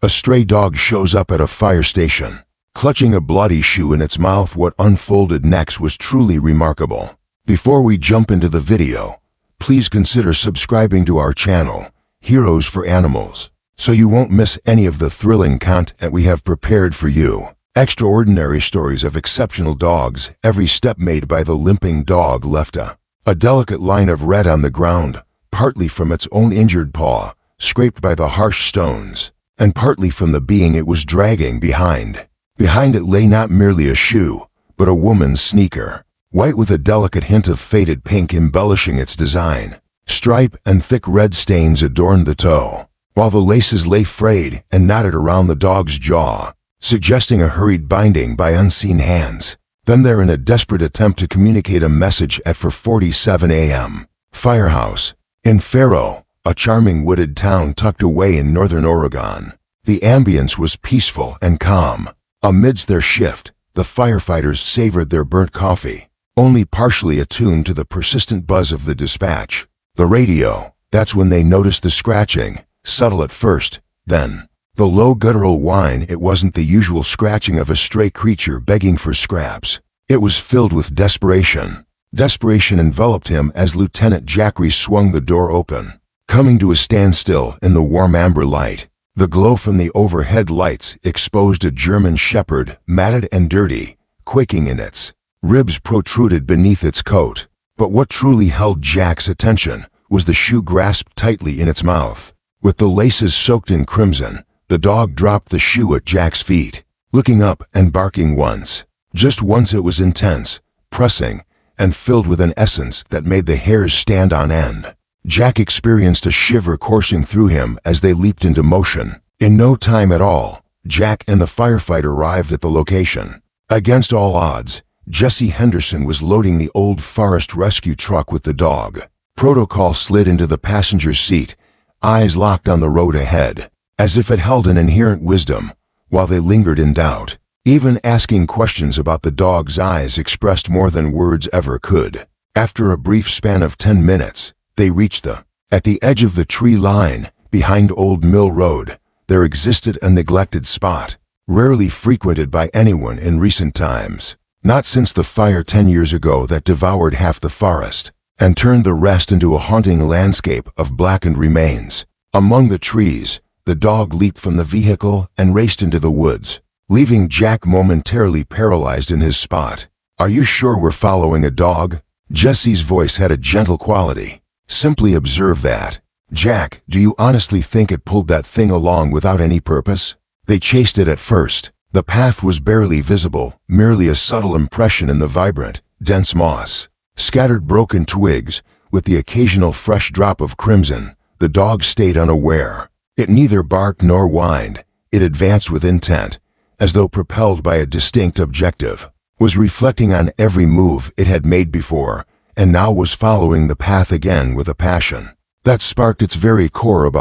A stray dog shows up at a fire station, clutching a bloody shoe in its mouth. What unfolded next was truly remarkable. Before we jump into the video, please consider subscribing to our channel, Heroes for Animals, so you won't miss any of the thrilling content we have prepared for you. Extraordinary stories of exceptional dogs. Every step made by the limping dog left a delicate line of red on the ground, partly from its own injured paw, scraped by the harsh stones, and partly from the being it was dragging behind. Behind it lay not merely a shoe, but a woman's sneaker, white with a delicate hint of faded pink embellishing its design. Stripe and thick red stains adorned the toe, while the laces lay frayed and knotted around the dog's jaw, suggesting a hurried binding by unseen hands. Then there, in a desperate attempt to communicate a message at 4:47 a.m. Firehouse in Faro, a charming wooded town tucked away in northern Oregon. The ambience was peaceful and calm. Amidst their shift, the firefighters savored their burnt coffee, only partially attuned to the persistent buzz of the dispatch. The radio, that's when they noticed the scratching, subtle at first, then the low guttural whine. It wasn't the usual scratching of a stray creature begging for scraps. It was filled with desperation. Desperation enveloped him as Lieutenant Jackery swung the door open, coming to a standstill in the warm amber light. The glow from the overhead lights exposed a German shepherd, matted and dirty, quaking in its ribs protruded beneath its coat. But what truly held Jack's attention was the shoe grasped tightly in its mouth. With the laces soaked in crimson, the dog dropped the shoe at Jack's feet, looking up and barking once. Just once. It was intense, pressing, and filled with an essence that made the hairs stand on end. Jack experienced a shiver coursing through him as they leaped into motion. In no time at all, Jack and the firefighter arrived at the location. Against all odds, Jesse Henderson was loading the old forest rescue truck with the dog. Protocol slid into the passenger seat, eyes locked on the road ahead, as if it held an inherent wisdom, while they lingered in doubt. Even asking questions about the dog's eyes expressed more than words ever could. After a brief span of 10 minutes, they reached at the edge of the tree line, behind Old Mill Road, there existed a neglected spot, rarely frequented by anyone in recent times. Not since the fire 10 years ago that devoured half the forest, and turned the rest into a haunting landscape of blackened remains. Among the trees, the dog leaped from the vehicle and raced into the woods, leaving Jack momentarily paralyzed in his spot. "Are you sure we're following a dog?" Jesse's voice had a gentle quality. "Simply observe that." "Jack, do you honestly think it pulled that thing along without any purpose?" They chased it at first. The path was barely visible, merely a subtle impression in the vibrant, dense moss. Scattered broken twigs, with the occasional fresh drop of crimson. The dog stayed unaware. It neither barked nor whined. It advanced with intent, as though propelled by a distinct objective. Was reflecting on every move it had made before, and now was following the path again with a passion that sparked its very core.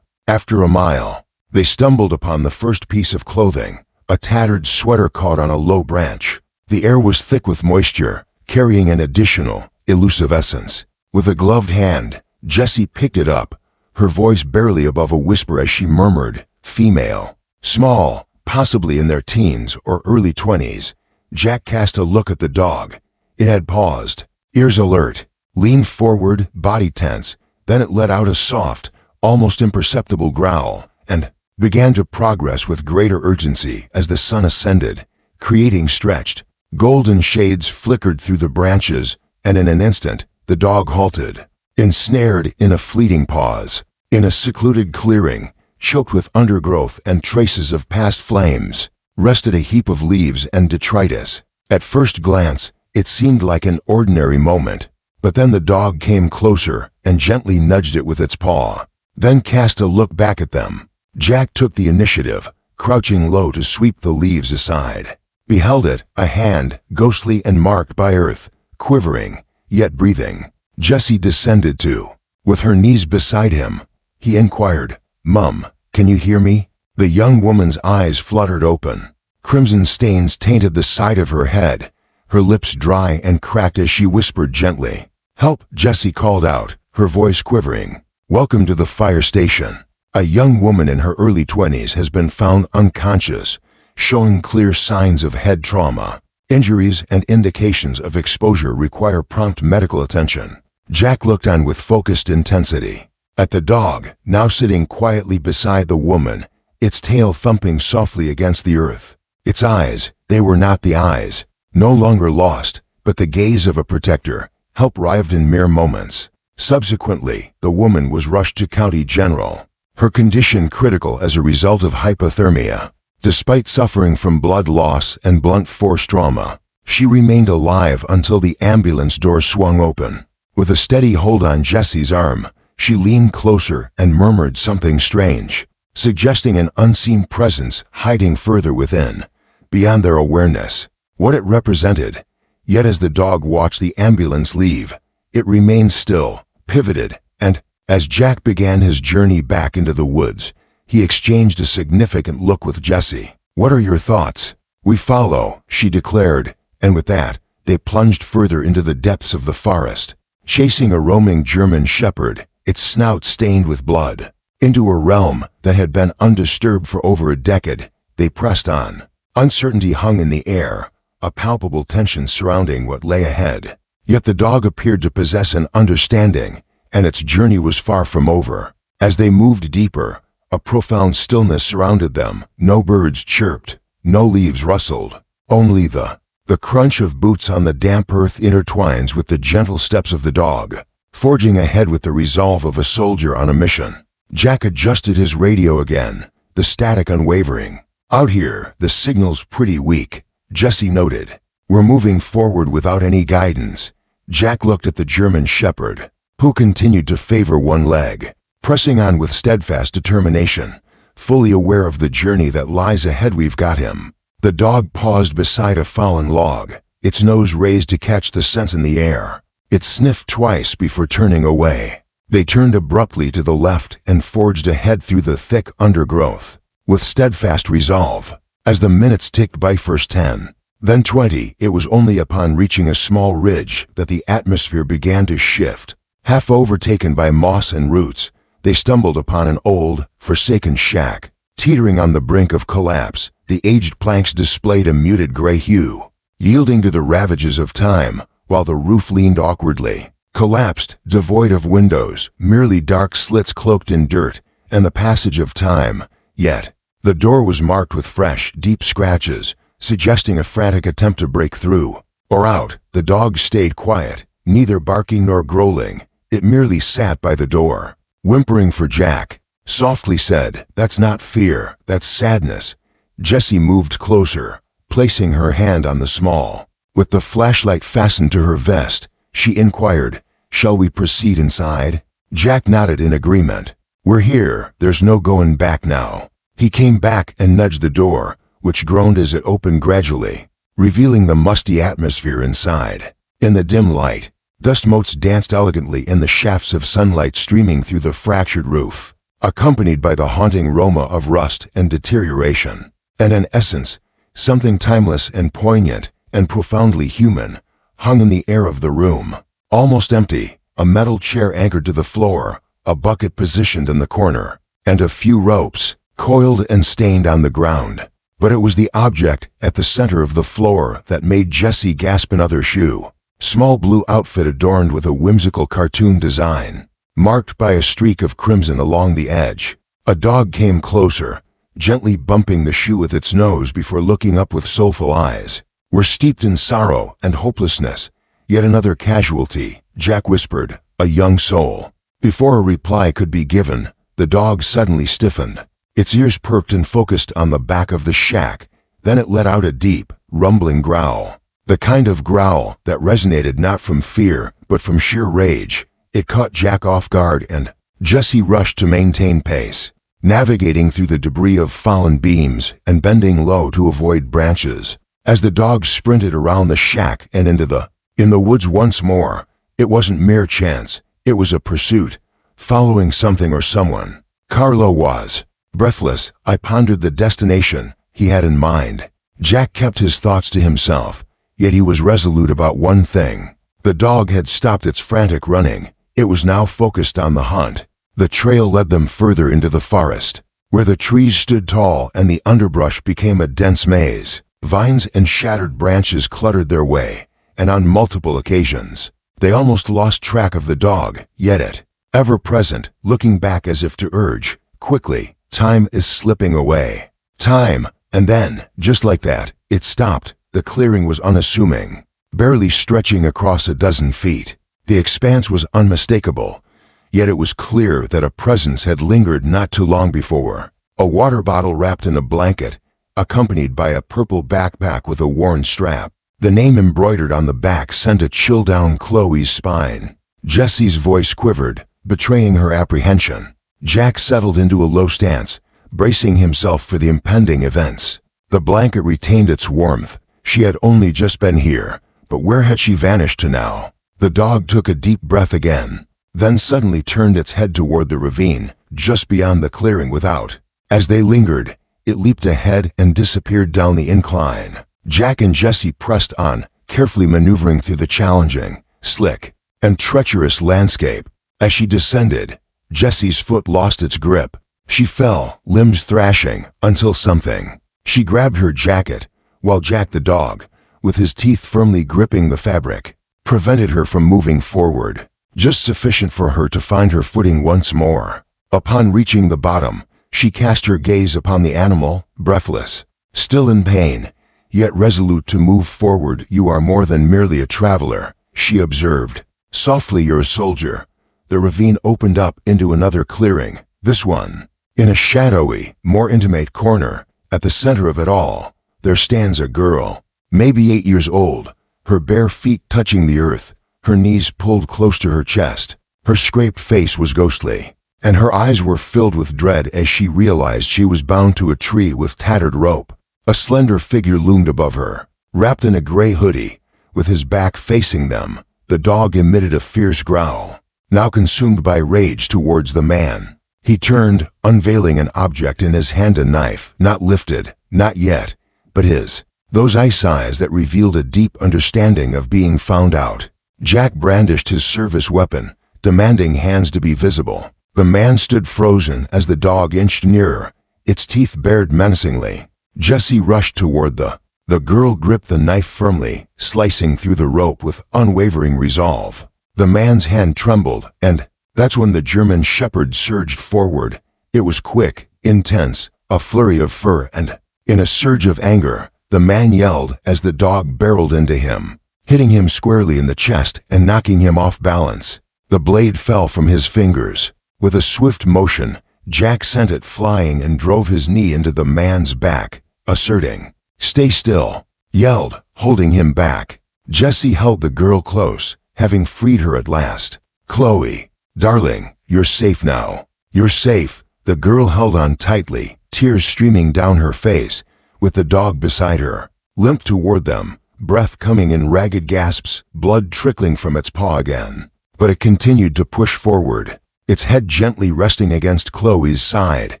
After a mile, they stumbled upon the first piece of clothing, a tattered sweater caught on a low branch. The air was thick with moisture, carrying an additional, elusive essence. With a gloved hand, Jessie picked it up, her voice barely above a whisper as she murmured, "Female. Small, possibly in their teens or early 20s. Jack cast a look at the dog. It had paused, ears alert, leaned forward, body tense. Then it let out a soft, almost imperceptible growl, and began to progress with greater urgency as the sun ascended, creating stretched, golden shades flickered through the branches, and in an instant, the dog halted, ensnared in a fleeting pause. In a secluded clearing, choked with undergrowth and traces of past flames, rested a heap of leaves and detritus. At first glance, it seemed like an ordinary moment, but then the dog came closer and gently nudged it with its paw, then cast a look back at them. Jack took the initiative, crouching low to sweep the leaves aside. Beheld it, a hand, ghostly and marked by earth, quivering, yet breathing. Jessie descended too. With her knees beside him, he inquired, "Mum, can you hear me?" The young woman's eyes fluttered open. Crimson stains tainted the side of her head, her lips dry and cracked as she whispered gently. "Help!" Jessie called out, her voice quivering. "Welcome to the fire station." A young woman in her early 20s has been found unconscious, showing clear signs of head trauma. Injuries and indications of exposure require prompt medical attention. Jack looked on with focused intensity at the dog, now sitting quietly beside the woman, its tail thumping softly against the earth. Its eyes, they were not the eyes, no longer lost, but the gaze of a protector, help arrived in mere moments. Subsequently, the woman was rushed to County General, her condition critical as a result of hypothermia. Despite suffering from blood loss and blunt force trauma, she remained alive until the ambulance door swung open. With a steady hold on Jesse's arm, she leaned closer and murmured something strange, suggesting an unseen presence hiding further within, beyond their awareness. What it represented. Yet as the dog watched the ambulance leave, it remained still, pivoted, and, as Jack began his journey back into the woods, he exchanged a significant look with Jesse. "What are your thoughts?" "We follow," she declared, and with that, they plunged further into the depths of the forest, chasing a roaming German shepherd, its snout stained with blood. Into a realm that had been undisturbed for over a decade, they pressed on. Uncertainty hung in the air, a palpable tension surrounding what lay ahead. Yet the dog appeared to possess an understanding, and its journey was far from over. As they moved deeper, a profound stillness surrounded them. No birds chirped, no leaves rustled. Only the crunch of boots on the damp earth intertwines with the gentle steps of the dog, forging ahead with the resolve of a soldier on a mission. Jack adjusted his radio again, the static unwavering. "Out here, the signal's pretty weak," Jesse noted. "We're moving forward without any guidance." Jack looked at the German shepherd, who continued to favor one leg, pressing on with steadfast determination, fully aware of the journey that lies ahead. "We've got him." The dog paused beside a fallen log, its nose raised to catch the scents in the air. It sniffed twice before turning away. They turned abruptly to the left and forged ahead through the thick undergrowth, with steadfast resolve. As the minutes ticked by, first 10, then 20, it was only upon reaching a small ridge that the atmosphere began to shift. Half overtaken by moss and roots, they stumbled upon an old, forsaken shack. Teetering on the brink of collapse, the aged planks displayed a muted gray hue, yielding to the ravages of time, while the roof leaned awkwardly. Collapsed, devoid of windows, merely dark slits cloaked in dirt and the passage of time. Yet, the door was marked with fresh, deep scratches, suggesting a frantic attempt to break through. Or out. The dog stayed quiet, neither barking nor growling. It merely sat by the door, whimpering for Jack. Softly said, "That's not fear, that's sadness." Jessie moved closer, placing her hand on the small. With the flashlight fastened to her vest, she inquired, "Shall we proceed inside?" Jack nodded in agreement. "We're here, there's no going back now." He came back and nudged the door, which groaned as it opened gradually, revealing the musty atmosphere inside. In the dim light, dust motes danced elegantly in the shafts of sunlight streaming through the fractured roof, accompanied by the haunting aroma of rust and deterioration. And in essence, something timeless and poignant and profoundly human hung in the air of the room. Almost empty, a metal chair anchored to the floor, a bucket positioned in the corner, and a few ropes, coiled and stained on the ground. But it was the object at the center of the floor that made Jessie gasp. Another shoe. Small blue outfit adorned with a whimsical cartoon design, marked by a streak of crimson along the edge. A dog came closer, gently bumping the shoe with its nose before looking up with soulful eyes. "We're steeped in sorrow and hopelessness. Yet another casualty," Jack whispered, "a young soul." Before a reply could be given, the dog suddenly stiffened. Its ears perked and focused on the back of the shack. Then it let out a deep, rumbling growl. The kind of growl that resonated not from fear, but from sheer rage. It caught Jack off guard and Jessie rushed to maintain pace, navigating through the debris of fallen beams and bending low to avoid branches. As the dog sprinted around the shack and into the woods once more, it wasn't mere chance, it was a pursuit, following something or someone. Carlo was. Breathless, I pondered the destination he had in mind. Jack kept his thoughts to himself, yet he was resolute about one thing. The dog had stopped its frantic running. It was now focused on the hunt. The trail led them further into the forest, where the trees stood tall and the underbrush became a dense maze. Vines and shattered branches cluttered their way, and on multiple occasions, they almost lost track of the dog, yet it, ever present, looking back as if to urge, "Quickly, time is slipping away. Time." And then, just like that, it stopped. The clearing was unassuming, barely stretching across a dozen feet. The expanse was unmistakable, yet it was clear that a presence had lingered not too long before. A water bottle wrapped in a blanket, accompanied by a purple backpack with a worn strap. The name embroidered on the back sent a chill down Chloe's spine. Jessie's voice quivered, betraying her apprehension. Jack settled into a low stance, bracing himself for the impending events. The blanket retained its warmth. She had only just been here, but where had she vanished to now? The dog took a deep breath again, then suddenly turned its head toward the ravine, just beyond the clearing without. As they lingered, it leaped ahead and disappeared down the incline. Jack and Jessie pressed on, carefully maneuvering through the challenging, slick, and treacherous landscape. As she descended, Jessie's foot lost its grip. She fell, limbs thrashing, until something. She grabbed her jacket, while Jack the dog, with his teeth firmly gripping the fabric, prevented her from moving forward, just sufficient for her to find her footing once more. Upon reaching the bottom, she cast her gaze upon the animal, breathless, still in pain, yet resolute to move forward. "You are more than merely a traveler," she observed. "Softly, you're a soldier." The ravine opened up into another clearing, this one. In a shadowy, more intimate corner, at the center of it all, there stands a girl, maybe 8 years old, her bare feet touching the earth, her knees pulled close to her chest. Her scraped face was ghostly, and her eyes were filled with dread as she realized she was bound to a tree with tattered rope. A slender figure loomed above her, wrapped in a gray hoodie, with his back facing them. The dog emitted a fierce growl, now consumed by rage towards the man. He turned, unveiling an object in his hand, a knife, not lifted, not yet, but his. Those ice eyes that revealed a deep understanding of being found out. Jack brandished his service weapon, demanding hands to be visible. The man stood frozen as the dog inched nearer, its teeth bared menacingly. Jessie rushed toward the girl gripped the knife firmly, slicing through the rope with unwavering resolve. The man's hand trembled, and that's when the German shepherd surged forward. It was quick, intense, a flurry of fur, and, in a surge of anger, the man yelled as the dog barreled into him, hitting him squarely in the chest and knocking him off balance. The blade fell from his fingers. With a swift motion, Jack sent it flying and drove his knee into the man's back, asserting, "Stay still," yelled, holding him back. Jessie held the girl close, having freed her at last. "Chloe, darling, you're safe now. You're safe." The girl held on tightly, tears streaming down her face, with the dog beside her, limped toward them, breath coming in ragged gasps, blood trickling from its paw again. But it continued to push forward, its head gently resting against Chloe's side,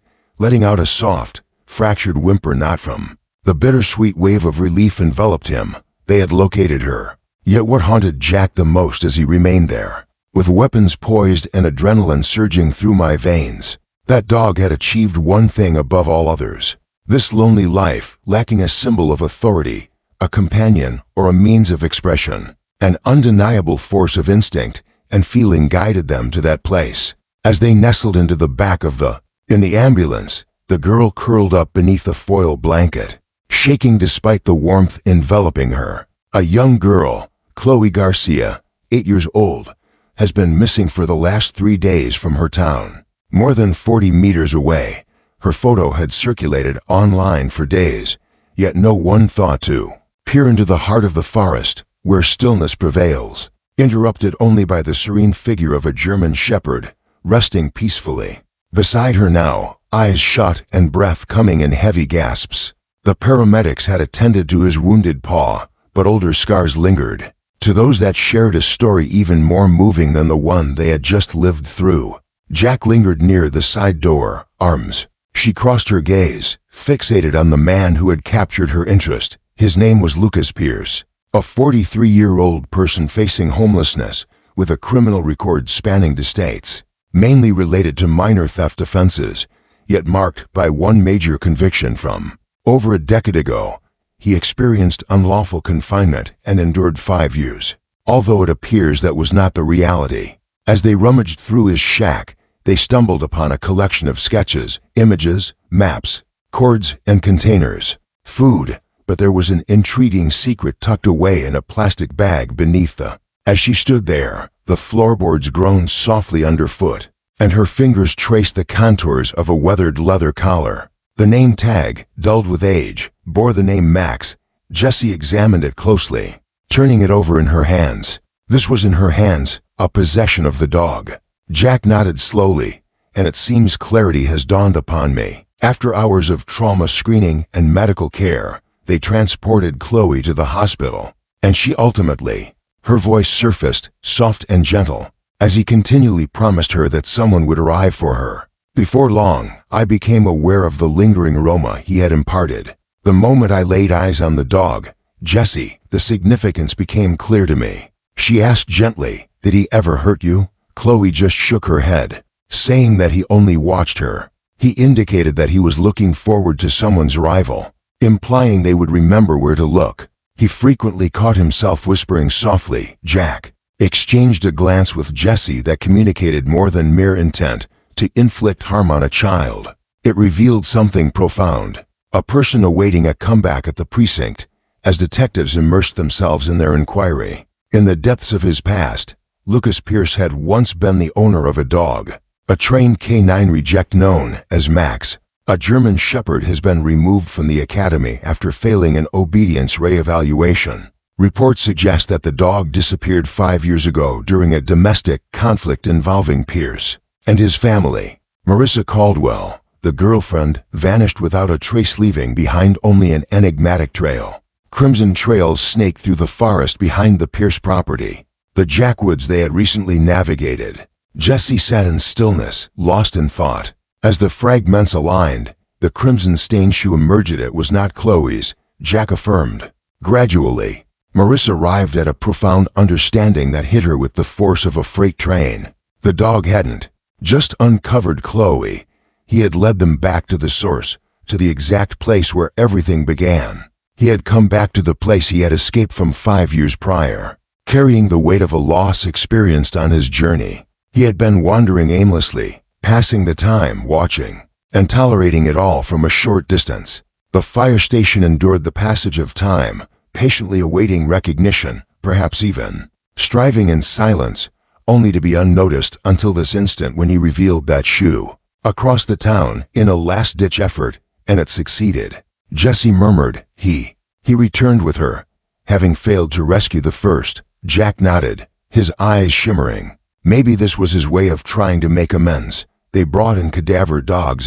letting out a soft, fractured whimper not from. The bittersweet wave of relief enveloped him. They had located her. Yet what haunted Jack the most as he remained there, with weapons poised and adrenaline surging through my veins, that dog had achieved one thing above all others. This lonely life, lacking a symbol of authority, a companion, or a means of expression, an undeniable force of instinct and feeling guided them to that place. As they nestled into the back of in the ambulance, the girl curled up beneath a foil blanket, shaking despite the warmth enveloping her. A young girl, Chloe Garcia, 8 years old, has been missing for the last 3 days from her town. More than 40 meters away, her photo had circulated online for days, yet no one thought to peer into the heart of the forest, where stillness prevails, interrupted only by the serene figure of a German shepherd, resting peacefully. Beside her now, eyes shut and breath coming in heavy gasps. The paramedics had attended to his wounded paw, but older scars lingered. To those that shared a story even more moving than the one they had just lived through. Jack lingered near the side door, arms. She crossed her gaze, fixated on the man who had captured her interest. His name was Lucas Pierce, a 43-year-old person facing homelessness, with a criminal record spanning the states. mainly related to minor theft offenses, yet marked by one major conviction from over a decade ago. He experienced unlawful confinement and endured 5 years, although it appears that was not the reality. As they rummaged through his shack, they stumbled upon a collection of sketches, images, maps, cords, and containers. Food, but there was an intriguing secret tucked away in a plastic bag beneath the. As she stood there, the floorboards groaned softly underfoot, and her fingers traced the contours of a weathered leather collar. The name tag, dulled with age, bore the name Max. Jessie examined it closely, turning it over in her hands. This was in her hands, a possession of the dog. Jack nodded slowly, and it seems clarity has dawned upon me. After hours of trauma screening and medical care, they transported Chloe to the hospital, and she ultimately, her voice surfaced, soft and gentle, as he continually promised her that someone would arrive for her. Before long, I became aware of the lingering aroma he had imparted. The moment I laid eyes on the dog, Jessie, the significance became clear to me. She asked gently, "Did he ever hurt you?" Chloe just shook her head, saying that he only watched her. He indicated that he was looking forward to someone's arrival, implying they would remember where to look. He frequently caught himself whispering softly, "Jack," exchanged a glance with Jessie that communicated more than mere intent to inflict harm on a child. It revealed something profound. A person awaiting a comeback at the precinct, as detectives immersed themselves in their inquiry. In the depths of his past, Lucas Pierce had once been the owner of a dog, a trained canine reject known as Max. A German Shepherd has been removed from the academy after failing an obedience reevaluation. Reports suggest that the dog disappeared 5 years ago during a domestic conflict involving Pierce and his family. Marissa Caldwell, the girlfriend, vanished without a trace, leaving behind only an enigmatic trail. Crimson trails snaked through the forest behind the Pierce property, the jackwoods they had recently navigated. Jessie sat in stillness, lost in thought. As the fragments aligned, the crimson-stained shoe emerged. It was not Chloe's, Jack affirmed. Gradually, Marissa arrived at a profound understanding that hit her with the force of a freight train. The dog hadn't just uncovered Chloe. He had led them back to the source, to the exact place where everything began. He had come back to the place he had escaped from 5 years prior, carrying the weight of a loss experienced on his journey. He had been wandering aimlessly, passing the time watching and tolerating it all from a short distance. The fire station endured the passage of time, patiently awaiting recognition, perhaps even striving in silence, only to be unnoticed until this instant when he revealed that shoe across the town in a last-ditch effort, and it succeeded. Jessie murmured, He returned with her, having failed to rescue the first." Jack nodded, his eyes shimmering. Maybe this was his way of trying to make amends. They brought in cadaver dogs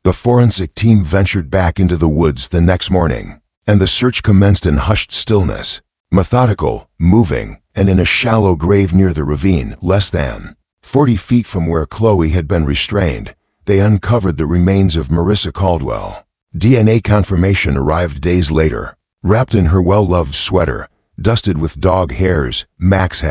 the forensic team ventured back into the woods the next morning, and the search commenced in hushed stillness, methodical, moving, and in a shallow grave near the ravine, less than 40 feet from where Chloe had been restrained. They uncovered the remains of Marissa Caldwell. DNA confirmation arrived days later. Wrapped in her well-loved sweater, dusted with dog hairs, Max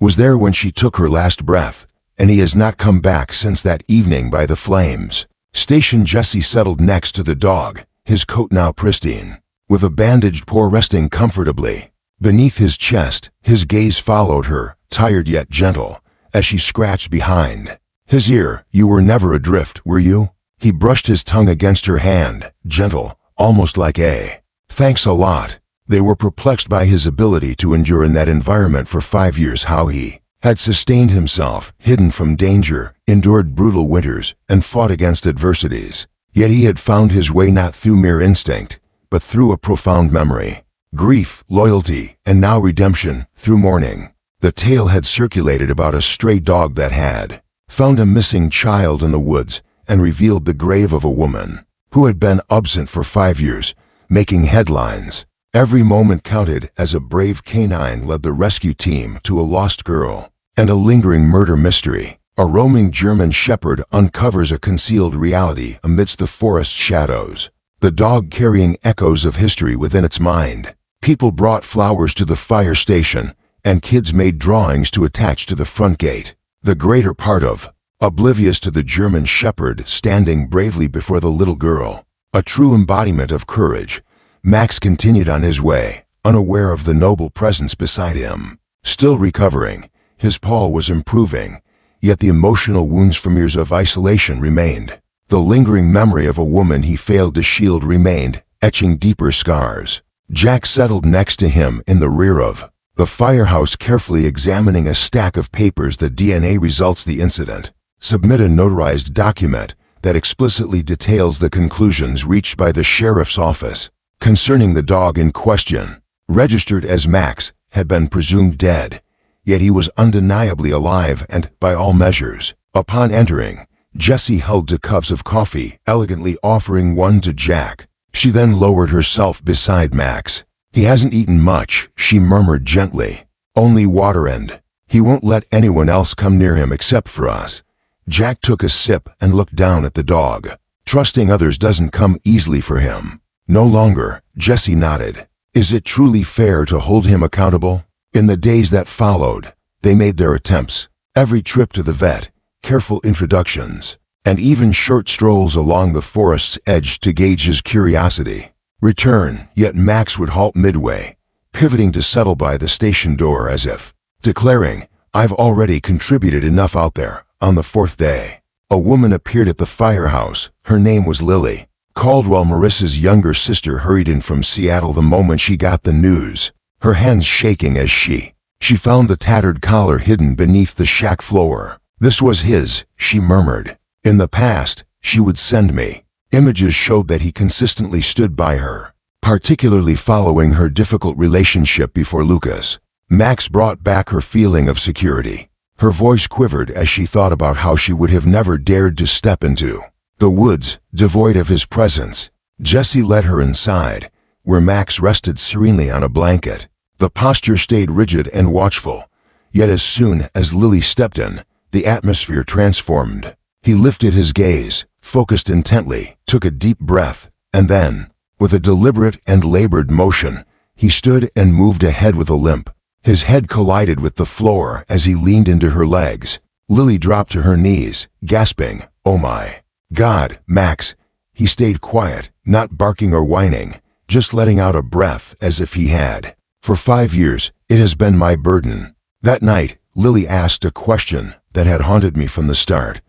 was there when she took her last breath, and he has not come back since that evening by the flames. Station Jessie settled next to the dog, his coat now pristine, with a bandaged paw resting comfortably beneath his chest. His gaze followed her, tired yet gentle, as she scratched behind his ear. "You were never adrift, were you?" He brushed his tongue against her hand, gentle, almost like a "thanks a lot." They were perplexed by his ability to endure in that environment for 5 years, how he had sustained himself, hidden from danger, endured brutal winters, and fought against adversities. Yet he had found his way not through mere instinct, but through a profound memory, grief, loyalty, and now redemption, through mourning. The tale had circulated about a stray dog that had found a missing child in the woods and revealed the grave of a woman who had been absent for 5 years, making headlines. Every moment counted as a brave canine led the rescue team to a lost girl and a lingering murder mystery. A roaming German Shepherd uncovers a concealed reality amidst the forest's shadows, the dog carrying echoes of history within its mind. People brought flowers to the fire station, and kids made drawings to attach to the front gate. The greater part of oblivious to the German shepherd standing bravely before the little girl. A true embodiment of courage, Max continued on his way, unaware of the noble presence beside him. Still recovering, his paw was improving, yet the emotional wounds from years of isolation remained. The lingering memory of a woman he failed to shield remained, etching deeper scars. Jack settled next to him in the rear of the firehouse, carefully examining a stack of papers. The DNA results the incident. Submit a notarized document that explicitly details the conclusions reached by the sheriff's office concerning the dog in question. Registered as Max, had been presumed dead, yet he was undeniably alive and, by all measures. Upon entering, Jessie held two cups of coffee, elegantly offering one to Jack. She then lowered herself beside Max. "He hasn't eaten much," she murmured gently. "Only water, and he won't let anyone else come near him except for us." Jack took a sip and looked down at the dog. "Trusting others doesn't come easily for him." "No longer," Jessie nodded. "Is it truly fair to hold him accountable?" In the days that followed, they made their attempts. Every trip to the vet, careful introductions, and even short strolls along the forest's edge to gauge his curiosity. Return, yet Max would halt midway, pivoting to settle by the station door as if declaring, "I've already contributed enough out there." On the fourth day, a woman appeared at the firehouse. Her name was Lily. Caldwell, Marissa's younger sister, hurried in from Seattle the moment she got the news, her hands shaking as she found the tattered collar hidden beneath the shack floor. "This was his," she murmured. "In the past, she would send me." Images showed that he consistently stood by her, particularly following her difficult relationship before Lucas. Max brought back her feeling of security. Her voice quivered as she thought about how she would have never dared to step into the woods, devoid of his presence. Jessie led her inside, where Max rested serenely on a blanket. The posture stayed rigid and watchful, yet as soon as Lily stepped in, the atmosphere transformed. He lifted his gaze, focused intently, took a deep breath, and then, with a deliberate and labored motion, he stood and moved ahead with a limp. His head collided with the floor as he leaned into her legs. Lily dropped to her knees, gasping, "Oh my God, Max." He stayed quiet, not barking or whining, just letting out a breath as if he had. "For 5 years, it has been my burden." That night, Lily asked a question that had haunted me from the start.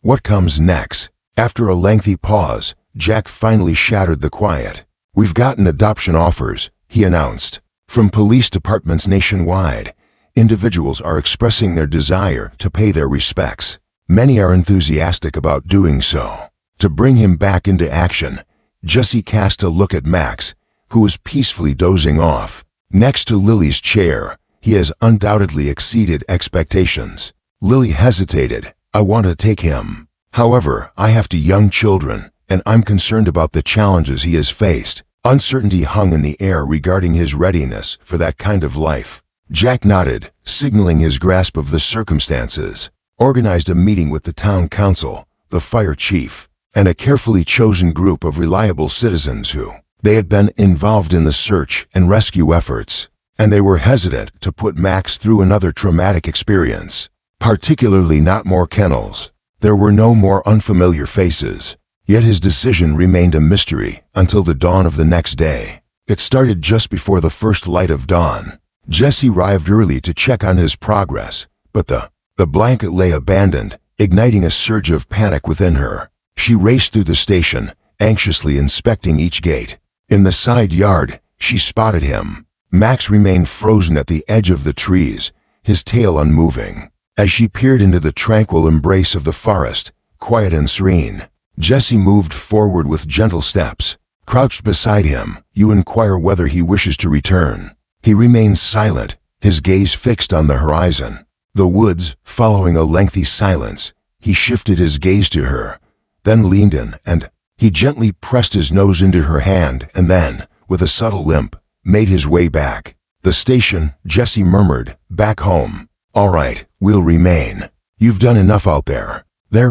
"What comes next?" After a lengthy pause, Jack finally shattered the quiet. "We've gotten adoption offers," he announced. "From police departments nationwide. Individuals are expressing their desire to pay their respects. Many are enthusiastic about doing so." To bring him back into action, Jessie cast a look at Max, who was peacefully dozing off. Next to Lily's chair, "He has undoubtedly exceeded expectations." Lily hesitated. "I want to take him. However, I have 2 young children, and I'm concerned about the challenges he has faced." Uncertainty hung in the air regarding his readiness for that kind of life. Jack nodded, signaling his grasp of the circumstances. Organized a meeting with the town council, the fire chief, and a carefully chosen group of reliable citizens who they had been involved in the search and rescue efforts, and they were hesitant to put Max through another traumatic experience, particularly not more kennels. There were no more unfamiliar faces, yet his decision remained a mystery until the dawn of the next day. It started just before the first light of dawn. Jessie arrived early to check on his progress, but the blanket lay abandoned, igniting a surge of panic within her. She raced through the station, anxiously inspecting each gate. In the side yard, she spotted him. Max remained frozen at the edge of the trees, his tail unmoving. As she peered into the tranquil embrace of the forest, quiet and serene, Jessie moved forward with gentle steps. Crouched beside him, you inquire whether he wishes to return. He remains silent, his gaze fixed on the horizon. The woods, following a lengthy silence, he shifted his gaze to her, then leaned in, and he gently pressed his nose into her hand and then, with a subtle limp, made his way back. "The station," Jessie murmured, "back home. All right, we'll remain. You've done enough out there."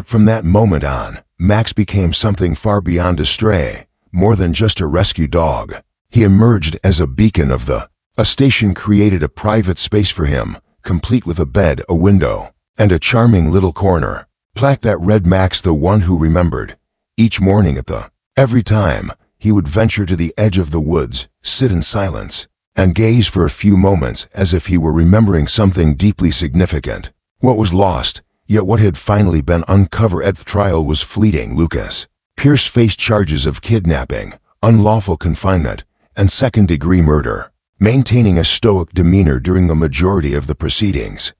From that moment on, Max became something far beyond a stray, more than just a rescue dog. He emerged as a beacon of a station created a private space for him, complete with a bed, a window, and a charming little corner. Plaque that read Max the one who remembered. Each morning every time, he would venture to the edge of the woods, sit in silence, and gaze for a few moments as if he were remembering something deeply significant. What was lost, yet what had finally been uncovered at the trial was fleeting. Lucas Pierce faced charges of kidnapping, unlawful confinement, and second-degree murder, maintaining a stoic demeanor during the majority of the proceedings.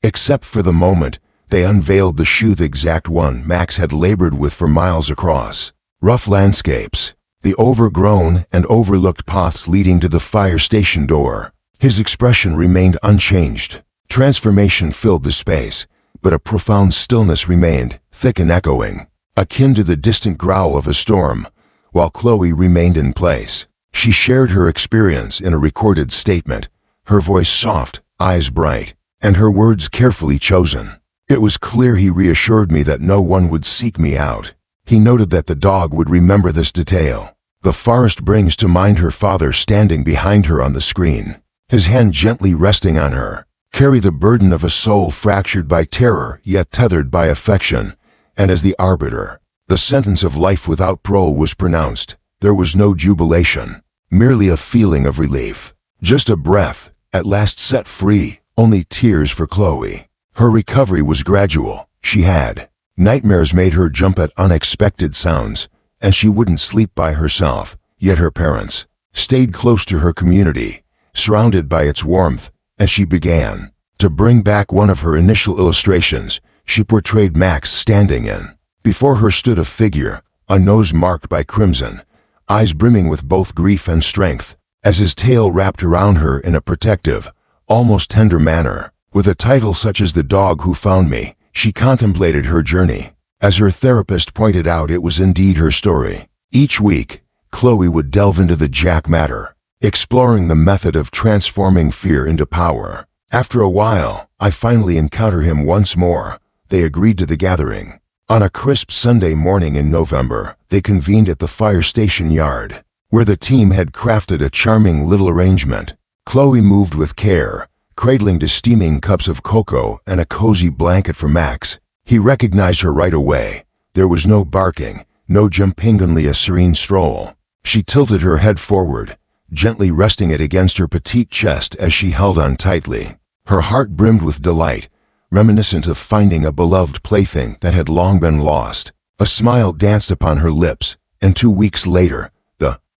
Except for the moment they unveiled the shoe, the exact one Max had labored with for miles across rough landscapes, the overgrown and overlooked paths leading to the fire station door. His expression remained unchanged. Transformation filled the space, but a profound stillness remained, thick and echoing, akin to the distant growl of a storm. While Chloe remained in place, she shared her experience in a recorded statement, her voice soft, eyes bright, and her words carefully chosen. It was clear he reassured me that no one would seek me out. He noted that the dog would remember this detail. The forest brings to mind her father standing behind her on the screen, his hand gently resting on her. Carry the burden of a soul fractured by terror yet tethered by affection. And as the arbiter, the sentence of life without parole was pronounced. There was no jubilation, merely a feeling of relief. Just a breath, at last set free, only tears for Chloe. Her recovery was gradual. She had nightmares made her jump at unexpected sounds, and she wouldn't sleep by herself, yet her parents stayed close to her community, surrounded by its warmth. As she began to bring back one of her initial illustrations, she portrayed Max standing in. Before her stood a figure, a nose marked by crimson, eyes brimming with both grief and strength, as his tail wrapped around her in a protective, almost tender manner. With a title such as The Dog Who Found Me, she contemplated her journey. As her therapist pointed out, it was indeed her story. Each week, Chloe would delve into the Jack matter, exploring the method of transforming fear into power. After a while, I finally encounter him once more. They agreed to the gathering. On a crisp Sunday morning in November, they convened at the fire station yard, where the team had crafted a charming little arrangement. Chloe moved with care, cradling to steaming cups of cocoa and a cozy blanket for Max. He recognized her right away. There was no barking, no jumping, only a serene stroll. She tilted her head forward, gently resting it against her petite chest as she held on tightly. Her heart brimmed with delight, reminiscent of finding a beloved plaything that had long been lost. A smile danced upon her lips, and 2 weeks later,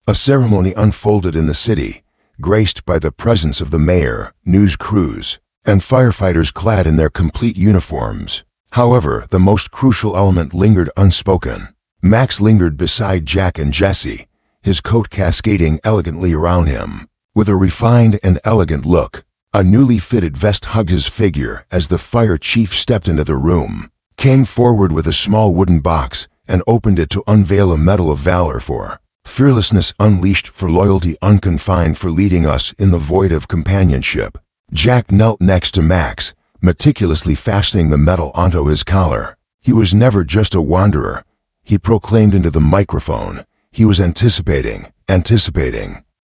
a ceremony unfolded in the city, graced by the presence of the mayor, news crews, and firefighters clad in their complete uniforms. However, the most crucial element lingered unspoken. Max lingered beside Jack and Jesse, his coat cascading elegantly around him. With a refined and elegant look, a newly fitted vest hugged his figure as the fire chief stepped into the room, came forward with a small wooden box, and opened it to unveil a medal of valor for fearlessness unleashed, for loyalty unconfined, for leading us in the void of companionship. Jack knelt next to Max, meticulously fastening the medal onto his collar. He was never just a wanderer, he proclaimed into the microphone. He was anticipating.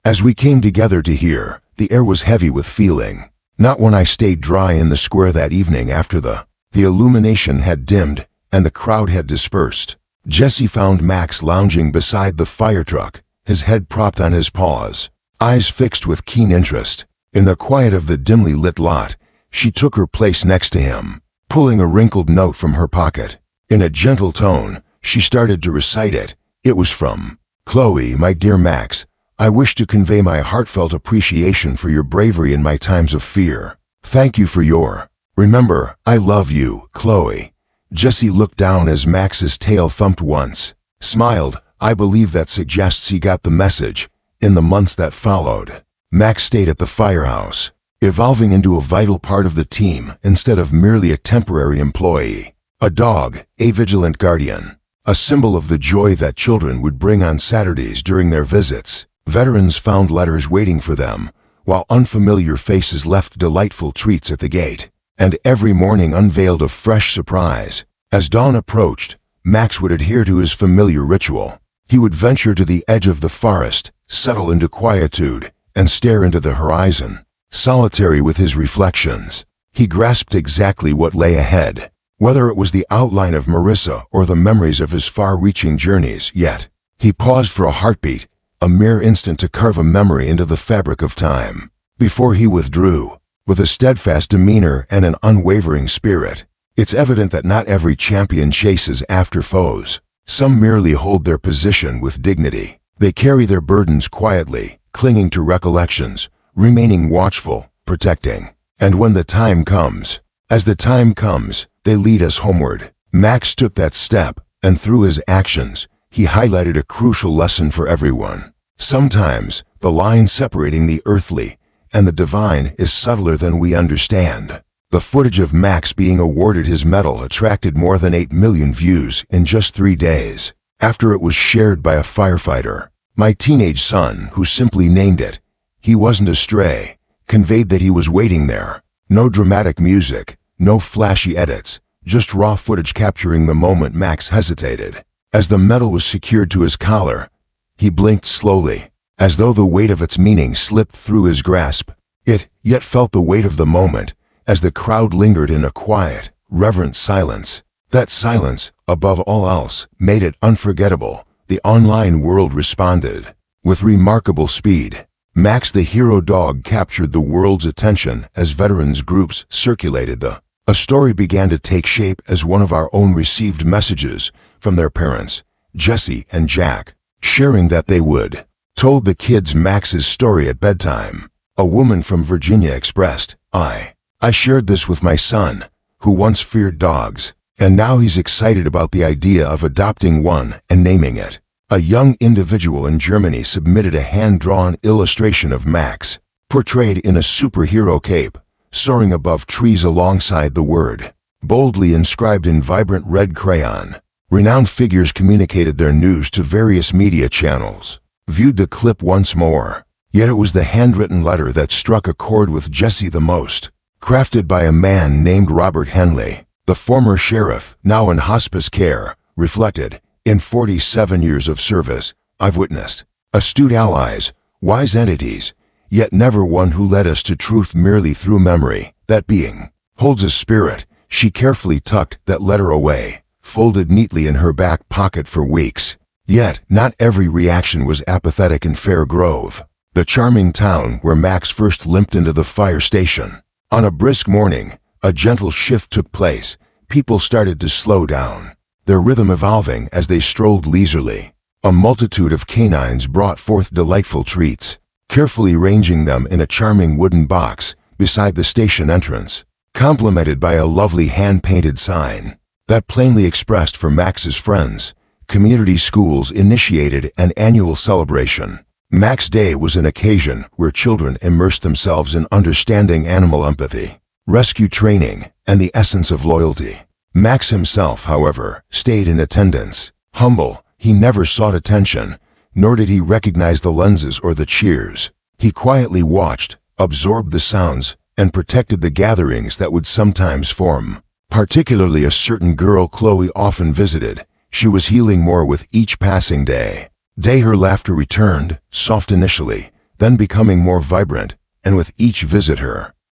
As we came together to hear, the air was heavy with feeling. Not when I stayed dry in the square that evening after the illumination had dimmed and the crowd had dispersed. Jesse found Max lounging beside the fire truck, his head propped on his paws, eyes fixed with keen interest. In the quiet of the dimly lit lot, she took her place next to him, pulling a wrinkled note from her pocket. In a gentle tone, she started to recite it. It was from Chloe. My dear Max, I wish to convey my heartfelt appreciation for your bravery in my times of fear. Thank you for your remember, I love you, Chloe. Jesse looked down as Max's tail thumped once, smiled. I believe that suggests he got the message. In the months that followed, Max stayed at the firehouse, evolving into a vital part of the team instead of merely a temporary employee. A dog, a vigilant guardian, a symbol of the joy that children would bring on Saturdays during their visits. Veterans found letters waiting for them, while unfamiliar faces left delightful treats at the gate. And every morning unveiled a fresh surprise. As dawn approached, Max would adhere to his familiar ritual. He would venture to the edge of the forest, settle into quietude, and stare into the horizon. Solitary with his reflections, he grasped exactly what lay ahead. Whether it was the outline of Marissa or the memories of his far-reaching journeys, yet he paused for a heartbeat, a mere instant to carve a memory into the fabric of time, before he withdrew, with a steadfast demeanor and an unwavering spirit. It's evident that not every champion chases after foes. Some merely hold their position with dignity. They carry their burdens quietly, clinging to recollections, remaining watchful, protecting. And when the time comes, as the time comes, they lead us homeward. Max took that step, and through his actions, he highlighted a crucial lesson for everyone. Sometimes, the line separating the earthly and the divine is subtler than we understand. The footage of Max being awarded his medal attracted more than 8 million views in just 3 days, after it was shared by a firefighter. My teenage son, who simply named it "He Wasn't a Stray," conveyed that he was waiting there. No dramatic music, no flashy edits, just raw footage capturing the moment Max hesitated. As the medal was secured to his collar, he blinked slowly, as though the weight of its meaning slipped through his grasp. It yet felt the weight of the moment, as the crowd lingered in a quiet, reverent silence. That silence, above all else, made it unforgettable. The online world responded with remarkable speed. Max the hero dog captured the world's attention as veterans groups circulated A story began to take shape as one of our own received messages from their parents, Jesse and Jack, sharing that they would told the kids Max's story at bedtime. A woman from Virginia expressed, I shared this with my son, who once feared dogs, and now he's excited about the idea of adopting one and naming it. A young individual in Germany submitted a hand-drawn illustration of Max, portrayed in a superhero cape, soaring above trees alongside the word, boldly inscribed in vibrant red crayon. Renowned figures communicated their news to various media channels, viewed the clip once more. Yet it was the handwritten letter that struck a chord with Jesse the most. Crafted by a man named Robert Henley, the former sheriff, now in hospice care, reflected, in 47 years of service, I've witnessed astute allies, wise entities, yet never one who led us to truth merely through memory. That being holds a spirit. She carefully tucked that letter away, folded neatly in her back pocket for weeks. Yet, not every reaction was apathetic in Fair Grove, the charming town where Max first limped into the fire station. On a brisk morning, a gentle shift took place. People started to slow down, their rhythm evolving as they strolled leisurely. A multitude of canines brought forth delightful treats, carefully ranging them in a charming wooden box beside the station entrance, complemented by a lovely hand-painted sign that plainly expressed for Max's friends. Community schools initiated an annual celebration. Max Day was an occasion where children immersed themselves in understanding animal empathy, rescue training, and the essence of loyalty. Max himself, however, stayed in attendance. Humble, he never sought attention, nor did he recognize the lenses or the cheers. He quietly watched, absorbed the sounds, and protected the gatherings that would sometimes form. Particularly a certain girl Chloe often visited. She was healing more with each passing day. Her laughter returned, soft initially, then becoming more vibrant, and with each visit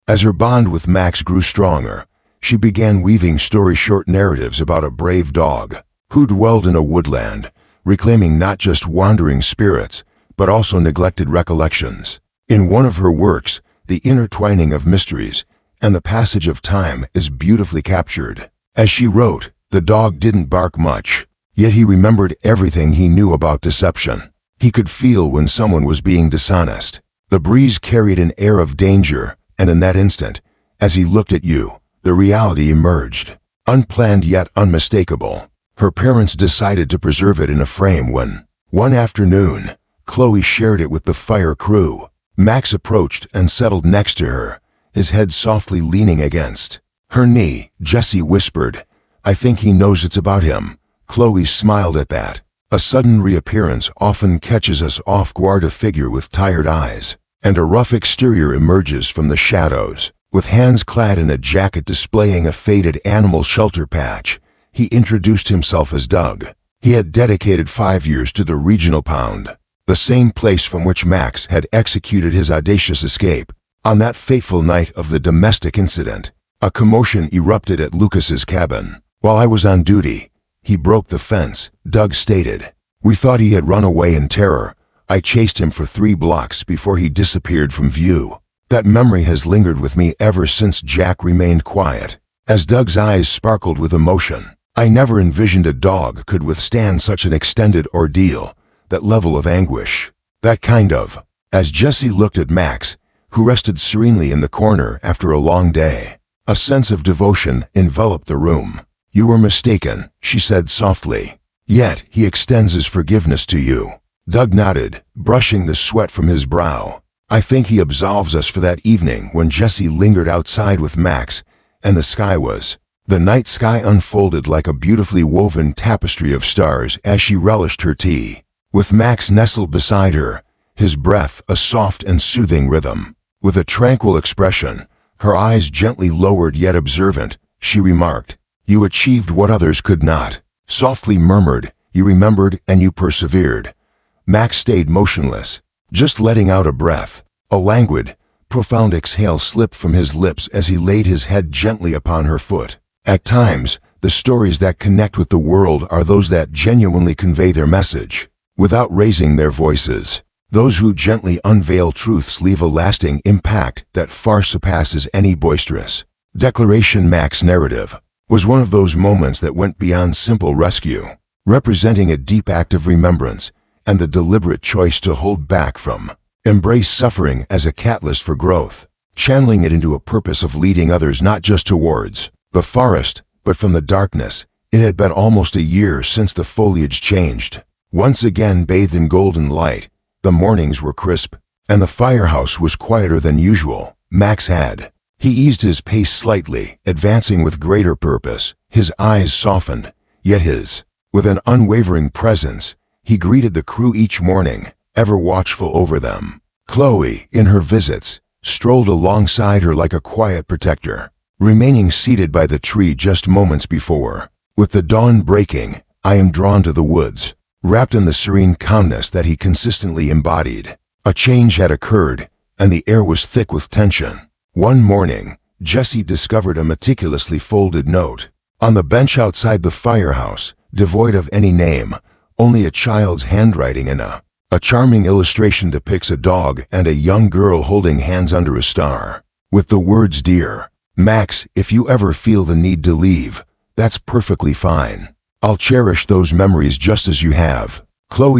as her bond with Max grew stronger, she began weaving story-short narratives about a brave dog who dwelled in a woodland, reclaiming not just wandering spirits, but also neglected recollections. In one of her works, the intertwining of mysteries and the passage of time is beautifully captured. As she wrote, the dog didn't bark much, yet he remembered everything he knew about deception. He could feel when someone was being dishonest. The breeze carried an air of danger, and in that instant, as he looked at you, the reality emerged, unplanned yet unmistakable. Her parents decided to preserve it in a frame when, one afternoon, Chloe shared it with the fire crew. Max approached and settled next to her, his head softly leaning against her knee. Jesse whispered, I think he knows it's about him. Chloe smiled at that. A sudden reappearance often catches us off guard. A figure with tired eyes and a rough exterior emerges from the shadows, with hands clad in a jacket displaying a faded animal shelter patch. He introduced himself as Doug. He had dedicated 5 years to the regional pound, the same place from which Max had executed his audacious escape. On that fateful night of the domestic incident, A commotion erupted at Lucas's cabin. While I was on duty, he broke the fence, Doug stated. We thought he had run away in terror. I chased him for 3 blocks before he disappeared from view. That memory has lingered with me ever since. Jack remained quiet, as Doug's eyes sparkled with emotion. I never envisioned a dog could withstand such an extended ordeal, that level of anguish. That kind of. As Jesse looked at Max, who rested serenely in the corner after a long day, a sense of devotion enveloped the room. You were mistaken, she said softly. Yet he extends his forgiveness to you. Doug nodded, brushing the sweat from his brow. I think he absolves us for that evening when Jesse lingered outside with Max, and the night sky unfolded like a beautifully woven tapestry of stars as she relished her tea. With Max nestled beside her, his breath a soft and soothing rhythm. With a tranquil expression, her eyes gently lowered yet observant, she remarked, You achieved what others could not. Softly murmured, You remembered and you persevered. Max stayed motionless, just letting out a breath. A languid, profound exhale slipped from his lips as he laid his head gently upon her foot. At times, the stories that connect with the world are those that genuinely convey their message, without raising their voices. Those who gently unveil truths leave a lasting impact that far surpasses any boisterous declaration. Max's narrative was one of those moments that went beyond simple rescue, representing a deep act of remembrance and the deliberate choice to hold back from embrace suffering as a catalyst for growth, channeling it into a purpose of leading others not just towards the forest, but from the darkness. It had been almost a year since the foliage changed. Once again bathed in golden light, the mornings were crisp, and the firehouse was quieter than usual. He eased his pace slightly, advancing with greater purpose. His eyes softened, yet with an unwavering presence, he greeted the crew each morning, ever watchful over them. Chloe, in her visits, strolled alongside her like a quiet protector, remaining seated by the tree just moments before. With the dawn breaking, I am drawn to the woods, wrapped in the serene calmness that he consistently embodied. A change had occurred, and the air was thick with tension. One morning, Jesse discovered a meticulously folded note on the bench outside the firehouse, devoid of any name, only a child's handwriting and a charming illustration depicts a dog and a young girl holding hands under a star, with the words, Dear Max, if you ever feel the need to leave, that's perfectly fine. I'll cherish those memories just as you have.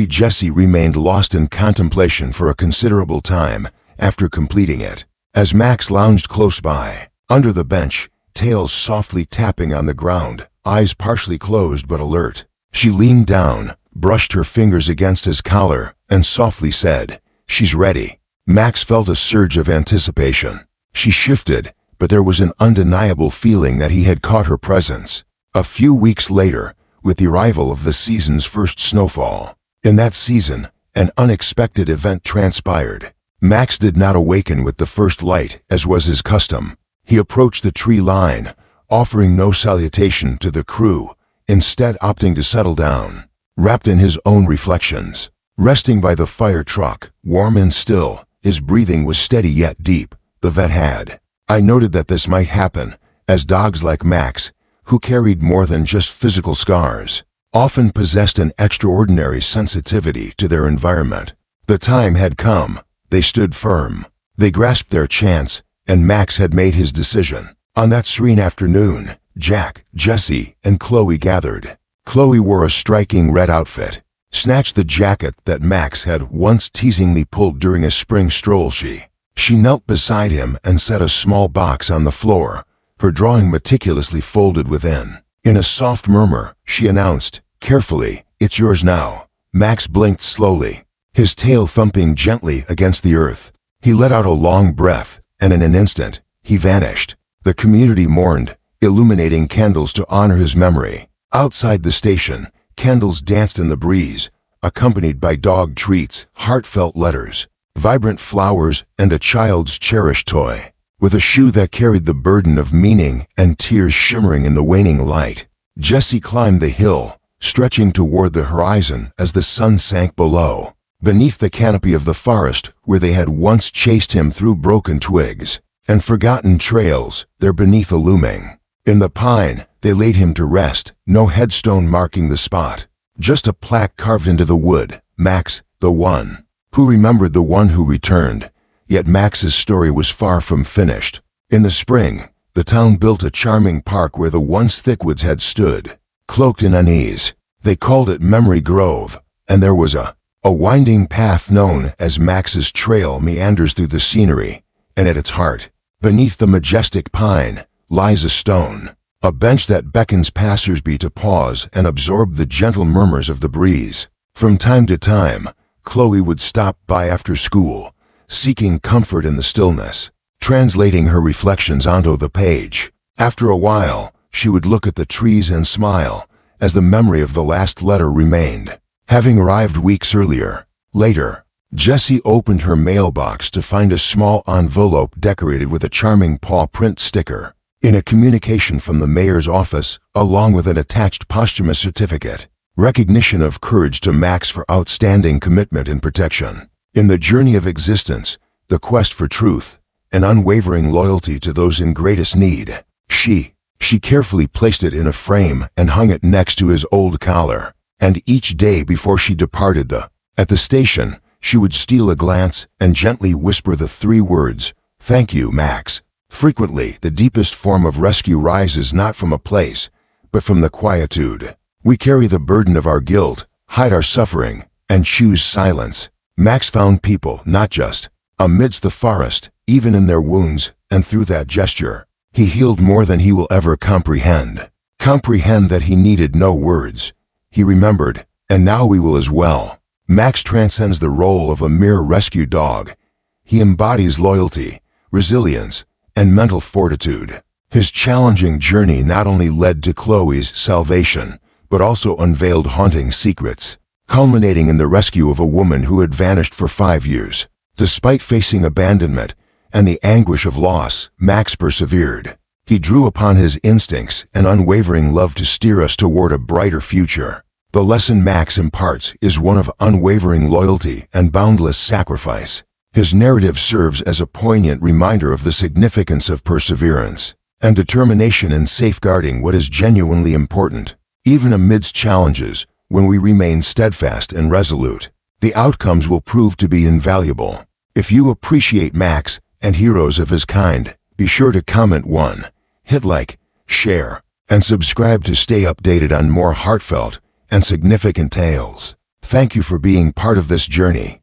Jesse remained lost in contemplation for a considerable time after completing it. As Max lounged close by, under the bench, tails softly tapping on the ground, eyes partially closed but alert, she leaned down, brushed her fingers against his collar, and softly said, She's ready. Max felt a surge of anticipation. She shifted, but there was an undeniable feeling that he had caught her presence. A few weeks later, with the arrival of the season's first snowfall. In that season, an unexpected event transpired. Max did not awaken with the first light, as was his custom. He approached the tree line, offering no salutation to the crew, instead opting to settle down, wrapped in his own reflections. Resting by the fire truck, warm and still, his breathing was steady yet deep. The vet had. I noted that this might happen, as dogs like Max, who carried more than just physical scars, often possessed an extraordinary sensitivity to their environment. The time had come. They stood firm. They grasped their chance, and Max had made his decision. On that serene afternoon, Jack, Jesse, and Chloe gathered. Chloe wore a striking red outfit, snatched the jacket that Max had once teasingly pulled during a spring stroll. She knelt beside him and set a small box on the floor, her drawing meticulously folded within. In a soft murmur, she announced, carefully, It's yours now. Max blinked slowly, his tail thumping gently against the earth. He let out a long breath, and in an instant, he vanished. The community mourned, illuminating candles to honor his memory. Outside the station, candles danced in the breeze, accompanied by dog treats, heartfelt letters, vibrant flowers, and a child's cherished toy, with a shoe that carried the burden of meaning and tears shimmering in the waning light. Jesse climbed the hill, stretching toward the horizon as the sun sank below. Beneath the canopy of the forest where they had once chased him through broken twigs, And forgotten trails, there beneath a looming. In the pine, they laid him to rest, no headstone marking the spot. Just a plaque carved into the wood, Max, the one. Who remembered the one who returned? Yet Max's story was far from finished. In the spring, the town built a charming park where the once thick woods had stood, cloaked in unease. They called it Memory Grove, and there was a winding path known as Max's Trail meanders through the scenery, and at its heart, beneath the majestic pine, lies a stone, a bench that beckons passers-by to pause and absorb the gentle murmurs of the breeze. From time to time, Chloe would stop by after school, seeking comfort in the stillness, translating her reflections onto the page. After a while, she would look at the trees and smile, as the memory of the last letter remained, having arrived weeks earlier. Later, Jessie opened her mailbox to find a small envelope decorated with a charming paw print sticker, in a communication from the mayor's office, along with an attached posthumous certificate, recognition of courage to Max for outstanding commitment and protection. In the journey of existence, the quest for truth, and unwavering loyalty to those in greatest need, she carefully placed it in a frame and hung it next to his old collar. And each day before she departed at the station, she would steal a glance and gently whisper the 3 words, "Thank you, Max." Frequently, the deepest form of rescue rises not from a place, but from the quietude. We carry the burden of our guilt, hide our suffering, and choose silence. Max found people, not just amidst the forest, even in their wounds, and through that gesture, he healed more than he will ever comprehend. Comprehend that he needed no words. He remembered, and now we will as well. Max transcends the role of a mere rescue dog. He embodies loyalty, resilience, and mental fortitude. His challenging journey not only led to Chloe's salvation, but also unveiled haunting secrets, culminating in the rescue of a woman who had vanished for 5 years. Despite facing abandonment and the anguish of loss, Max persevered. He drew upon his instincts and unwavering love to steer us toward a brighter future. The lesson Max imparts is one of unwavering loyalty and boundless sacrifice. His narrative serves as a poignant reminder of the significance of perseverance and determination in safeguarding what is genuinely important. Even amidst challenges, when we remain steadfast and resolute, the outcomes will prove to be invaluable. If you appreciate Max and heroes of his kind, be sure to comment 1, hit like, share, and subscribe to stay updated on more heartfelt and significant tales. Thank you for being part of this journey.